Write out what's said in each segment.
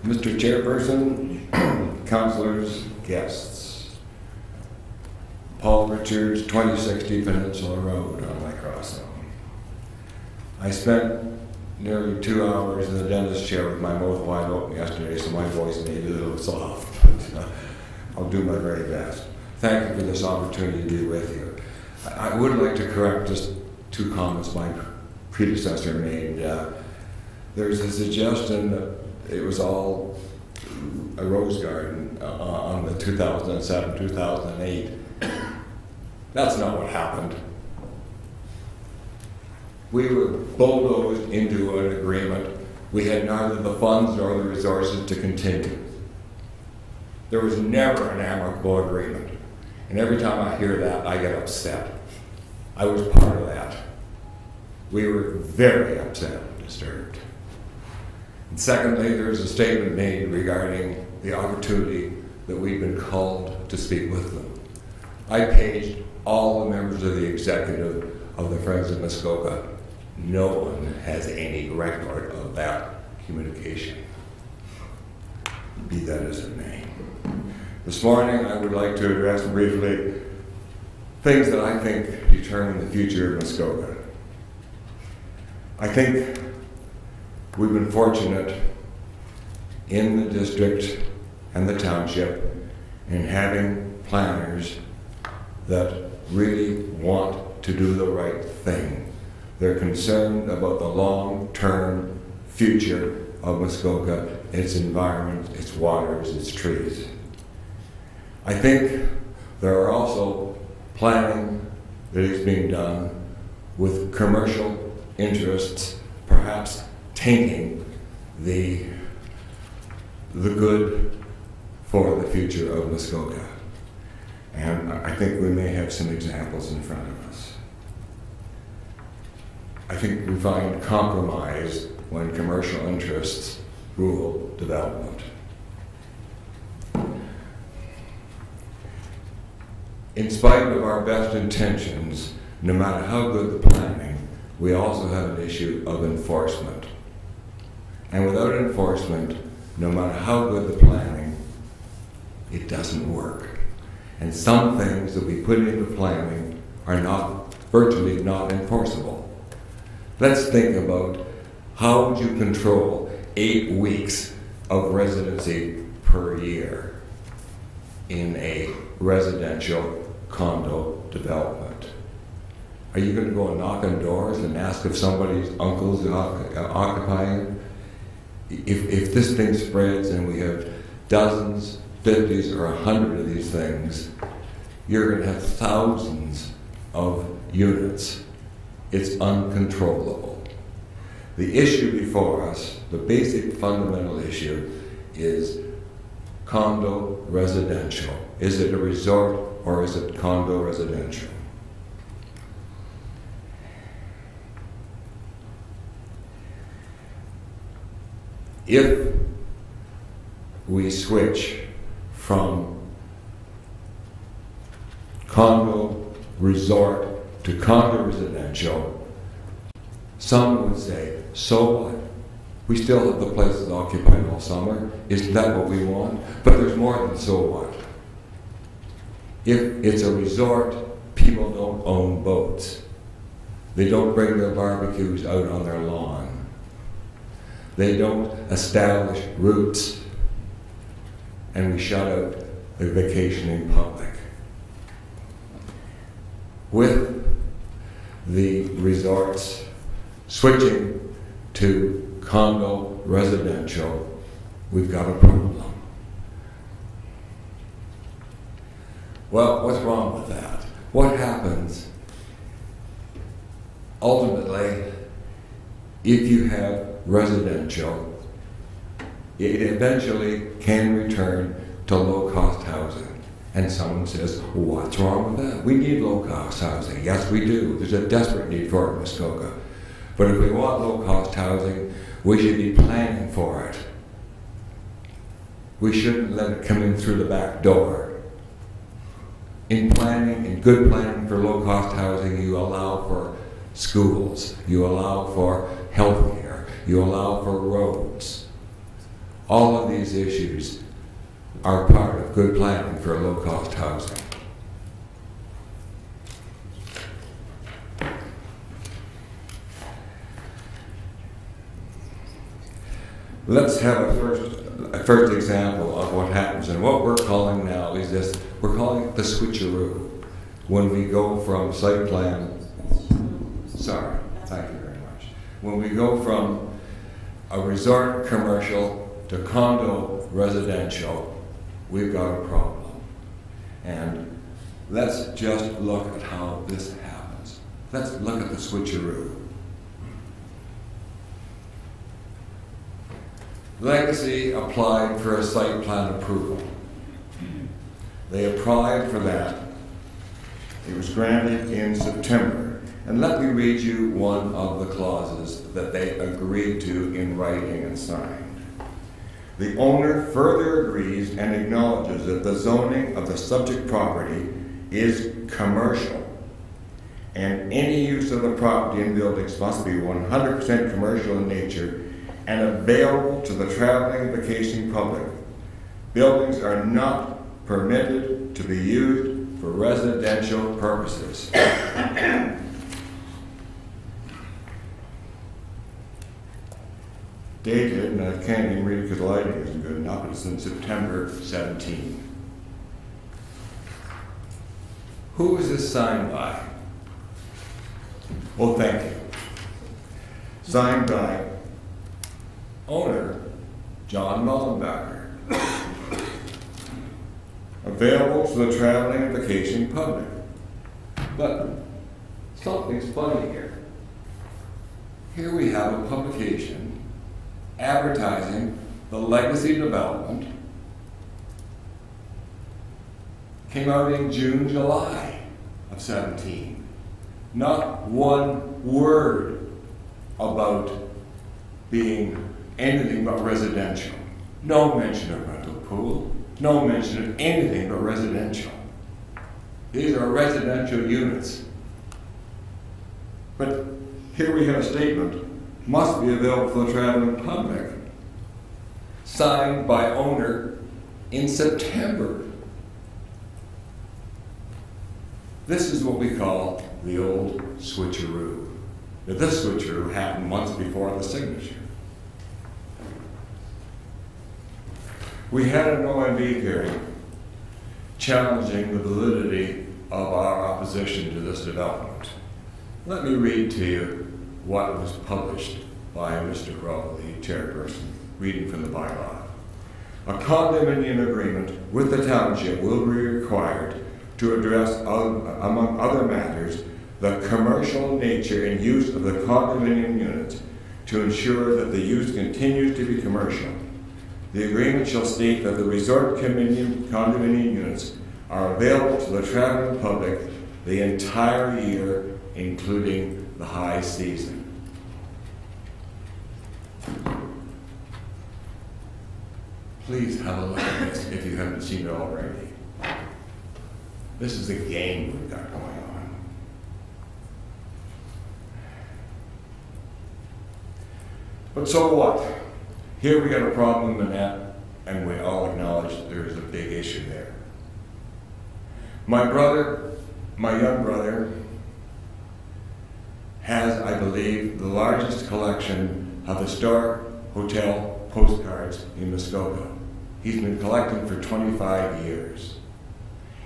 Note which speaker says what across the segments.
Speaker 1: Mr. Chairperson, councillors, guests, Paul Richards, 2060 Peninsula Road on my crossing. I spent nearly 2 hours in the dentist chair with my mouth wide open yesterday, so my voice may be a little soft, but I'll do my very best. Thank you for this opportunity to be with you. I would like to correct just 2 comments my predecessor made. There's a suggestion that it was all a rose garden on the 2007-2008. That's not what happened. We were bulldozed into an agreement. We had neither the funds nor the resources to continue. There was never an amicable agreement. And every time I hear that, I get upset. I was part of that. We were very upset and disturbed. And secondly, there's a statement made regarding the opportunity that we've been called to speak with them. I paged all the members of the executive of the Friends of Muskoka. No one has any record of that communication, be that as it may. This morning, I would like to address briefly things that I think determine the future of Muskoka. I think we've been fortunate in the district and the township in having planners that really want to do the right thing. They're concerned about the long-term future of Muskoka, its environment, its waters, its trees. I think there are also planning that is being done with commercial interests, perhaps tainting the good for the future of Muskoka. And I think we may have some examples in front of us. I think we find compromise when commercial interests rule development. In spite of our best intentions, no matter how good the planning, we also have an issue of enforcement. And without enforcement, no matter how good the planning, it doesn't work. And some things that we put into planning are virtually not enforceable. Let's think about how would you control 8 weeks of residency per year in a residential condo development. Are you going to go and knock on doors and ask if somebody's uncle's occupying? If this thing spreads and we have dozens, 50s, or 100 of these things, you're going to have thousands of units. It's uncontrollable. The issue before us, the basic fundamental issue, is condo residential. Is it a resort or is it condo residential? If we switch from condo resort to condo residential, some would say, so what? We still have the places occupied all summer. Isn't that what we want? But there's more than so what. If it's a resort, people don't own boats. They don't bring their barbecues out on their lawn. They don't establish routes, and we shut out the vacationing public. With the resorts switching to condo residential, we've got a problem. Well, what's wrong with that? What happens ultimately if you have residential? It eventually can return to low-cost housing. And someone says, what's wrong with that? We need low-cost housing. Yes, we do. There's a desperate need for it in Muskoka. But if we want low-cost housing, we should be planning for it. We shouldn't let it come in through the back door. In planning, in good planning for low-cost housing, you allow for schools, you allow for health care, you allow for roads. All of these issues are part of good planning for low-cost housing. Let's have a first example of what happens, and what we're calling now is this. We're calling it the switcheroo. When we go from site plan, sorry, thank you very much. When we go from a resort commercial to condo residential, we've got a problem. And let's just look at how this happens. Let's look at the switcheroo. Legacy applied for a site plan approval. They applied for that. It was granted in September. And let me read you one of the clauses that they agreed to in writing and signed. The owner further agrees and acknowledges that the zoning of the subject property is commercial, and any use of the property and buildings must be 100% commercial in nature and available to the traveling and vacationing public. Buildings are not permitted to be used for residential purposes. Dated, and I can't even read it because the lighting isn't good enough, but it's in September 17. Who is this signed by? Oh, thank you. Signed by owner John Mullenbacher. Available to the traveling and vacation public. But something's funny here. Here we have a publication advertising the legacy development. Came out in June, July of 17. Not one word about being anything but residential. No mention of rental pool. No mention of anything but residential. These are residential units. But here we have a statement, must be available for the traveling public, signed by owner in September. This is what we call the old switcheroo. Now, this switcheroo happened months before the signature. We had an OMB hearing challenging the validity of our opposition to this development. Let me read to you what was published by Mr. Crowe, the chairperson, reading from the bylaw. A condominium agreement with the township will be required to address, among other matters, the commercial nature and use of the condominium units to ensure that the use continues to be commercial. The agreement shall state that the resort condominium units are available to the traveling public the entire year, including the high season. Please have a look at this if you haven't seen it already. This is the game we've got going on. But so what? Here we got a problem in that, and we all acknowledge there's a big issue there. My young brother, has, I believe, the largest collection of historic hotel postcards in Muskoka. He's been collecting for 25 years.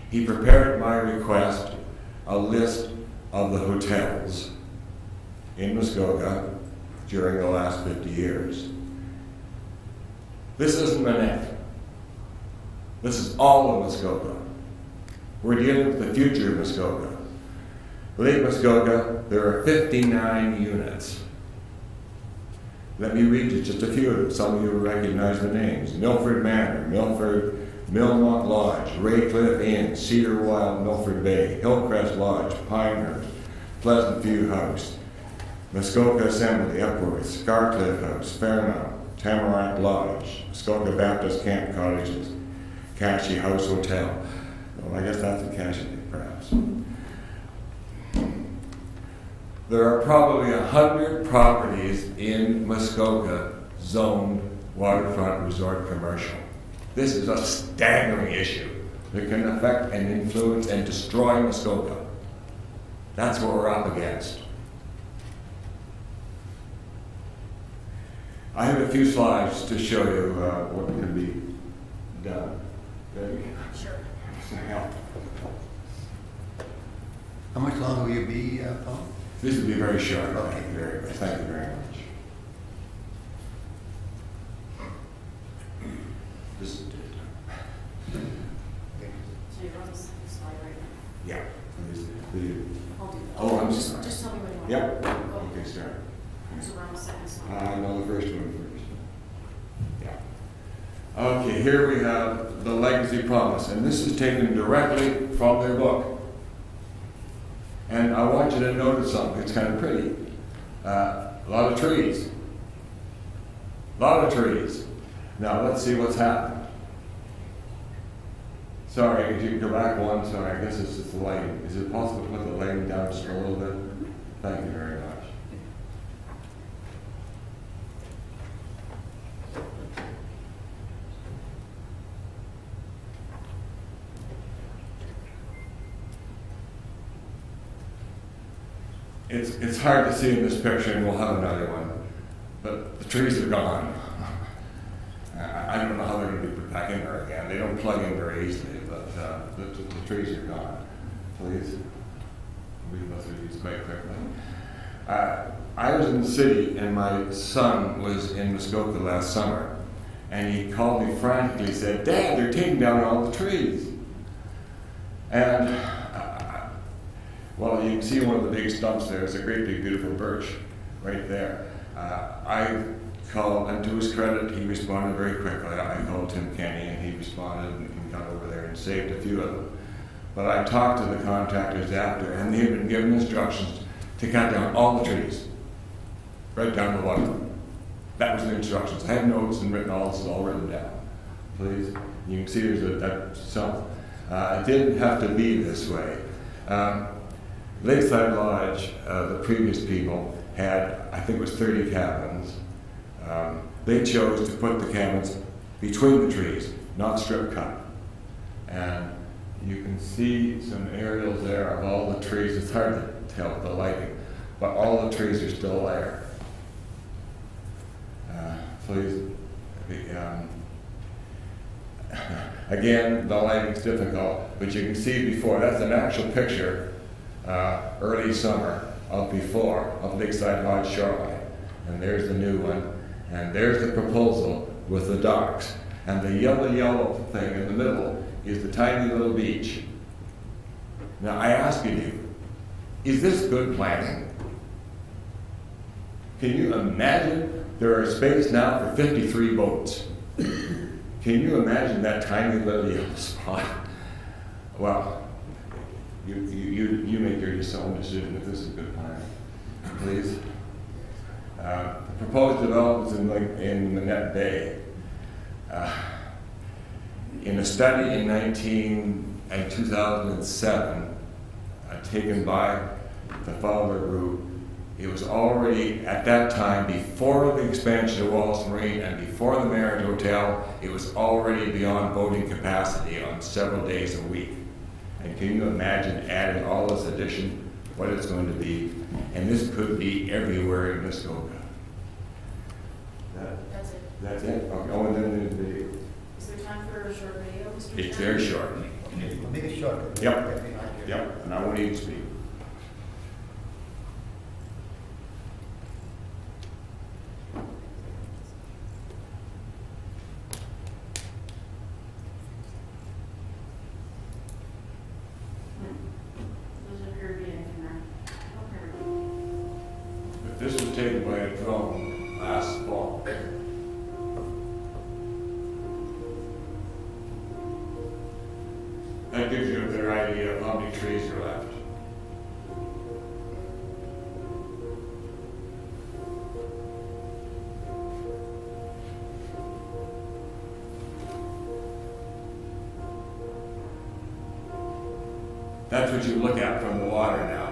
Speaker 1: He prepared my request a list of the hotels in Muskoka during the last 50 years. This isn't Manette. This is all of Muskoka. We're dealing with the future of Muskoka. Lake Muskoka, there are 59 units. Let me read you just a few of them. Some of you will recognize the names. Milford Manor, Millmont Lodge, Raycliffe Inn, Cedar Wild, Milford Bay, Hillcrest Lodge, Pinehurst, Pleasant View House, Muskoka Assembly, Epworth, Scarcliffe House, Fairmount, Tamarack Lodge, Muskoka Baptist Camp Cottages, Cashy House Hotel. Well, I guess that's a Cashy, perhaps. There are probably 100 properties in Muskoka zoned waterfront resort commercial. This is a staggering issue that can affect and influence and destroy Muskoka. That's what we're up against. I have a few slides to show you what can be done. Ready?
Speaker 2: Sure.
Speaker 3: How much longer will you be, Paul?
Speaker 1: This will be very short.
Speaker 3: Okay.
Speaker 1: Thank you very much. Thank you very much. This is
Speaker 2: So you're on the slide right now?
Speaker 1: yeah. This is
Speaker 2: I'll do that.
Speaker 1: Oh, I'm sorry.
Speaker 2: Just tell me when you want.
Speaker 1: Yep.
Speaker 2: Go ahead.
Speaker 1: Okay, sorry.
Speaker 2: So we're on the second slide.
Speaker 1: I know the first one first. Yeah. Okay, here we have the legacy promise, and this is taken directly from their book. And I want you to notice something. It's kind of pretty. A lot of trees. A lot of trees. Now let's see what's happened. Sorry, could you go back one? Sorry, I guess it's just the lighting. Is it possible to put the lighting down just a little bit? Thank you very much. It's hard to see in this picture, and we'll have another one, but the trees are gone. I don't know how they're going to be put back in there again. They don't plug in very easily, but the trees are gone. Please, we can go through these quite quickly. I was in the city, and my son was in Muskoka last summer, and he called me frantically. He said, "Dad, they're taking down all the trees." And well, you can see one of the big stumps there. It's a great big beautiful birch right there. I called, and to his credit, he responded very quickly. I called Tim Kenny, and he responded and got over there and saved a few of them. But I talked to the contractors after, and they've been given instructions to cut down all the trees, right down to the waterfront. That was the instructions. I have notes and written all this is all written down. Please, you can see there's that stump. It didn't have to be this way. Lakeside Lodge, the previous people had, I think it was 30 cabins. They chose to put the cabins between the trees, not strip cut. And you can see some aerials there of all the trees. It's hard to tell with the lighting, but all the trees are still there. Please, again, the lighting's difficult, but you can see before, that's an actual picture early summer of before of Lakeside Lodge shoreline. And there's the new one. And there's the proposal with the docks. And the yellow thing in the middle is the tiny little beach. Now I ask you, is this good planning? Can you imagine there are space now for 53 boats? Can you imagine that tiny little yellow spot? Well, you make your own decision if this is a good plan, please. The proposed developments in Manette Bay. In a study in 2007, taken by the Fowler Group, it was already, at that time, before the expansion of Wallace Marine and before the Marriott Hotel, it was already beyond boating capacity on several days a week. And can you imagine adding all this addition, what it's going to be? And this could be everywhere in Muskoka.
Speaker 2: That's it.
Speaker 1: That's it? Okay. Oh, and then there's video.
Speaker 2: Is there time for a short video, Mr.
Speaker 1: It's
Speaker 2: Chairman?
Speaker 1: very short.
Speaker 3: Okay, make it short.
Speaker 1: Yep. Yep, and I won't even speak.
Speaker 2: Doesn't appear to be anything there. Okay.
Speaker 1: But this was taken by a drone last fall. That gives you a better idea of how many trees are left. That's what you look at from the water now.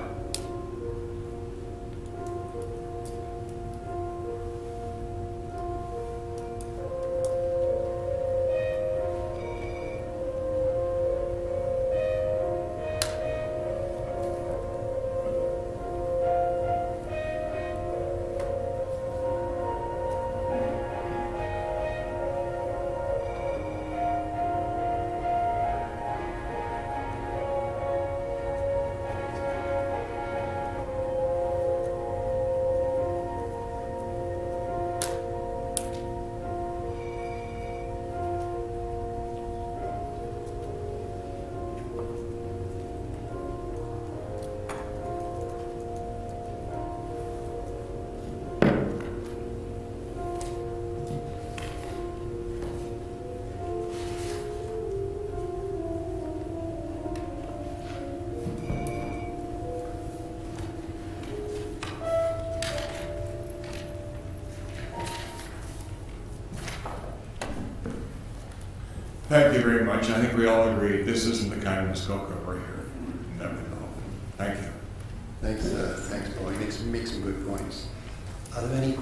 Speaker 4: Thank you very much. I think we all agree this isn't the kind of Muskoka we're here. Never know. Thank you.
Speaker 3: Thanks, Paul. You make some good points.
Speaker 5: Are there any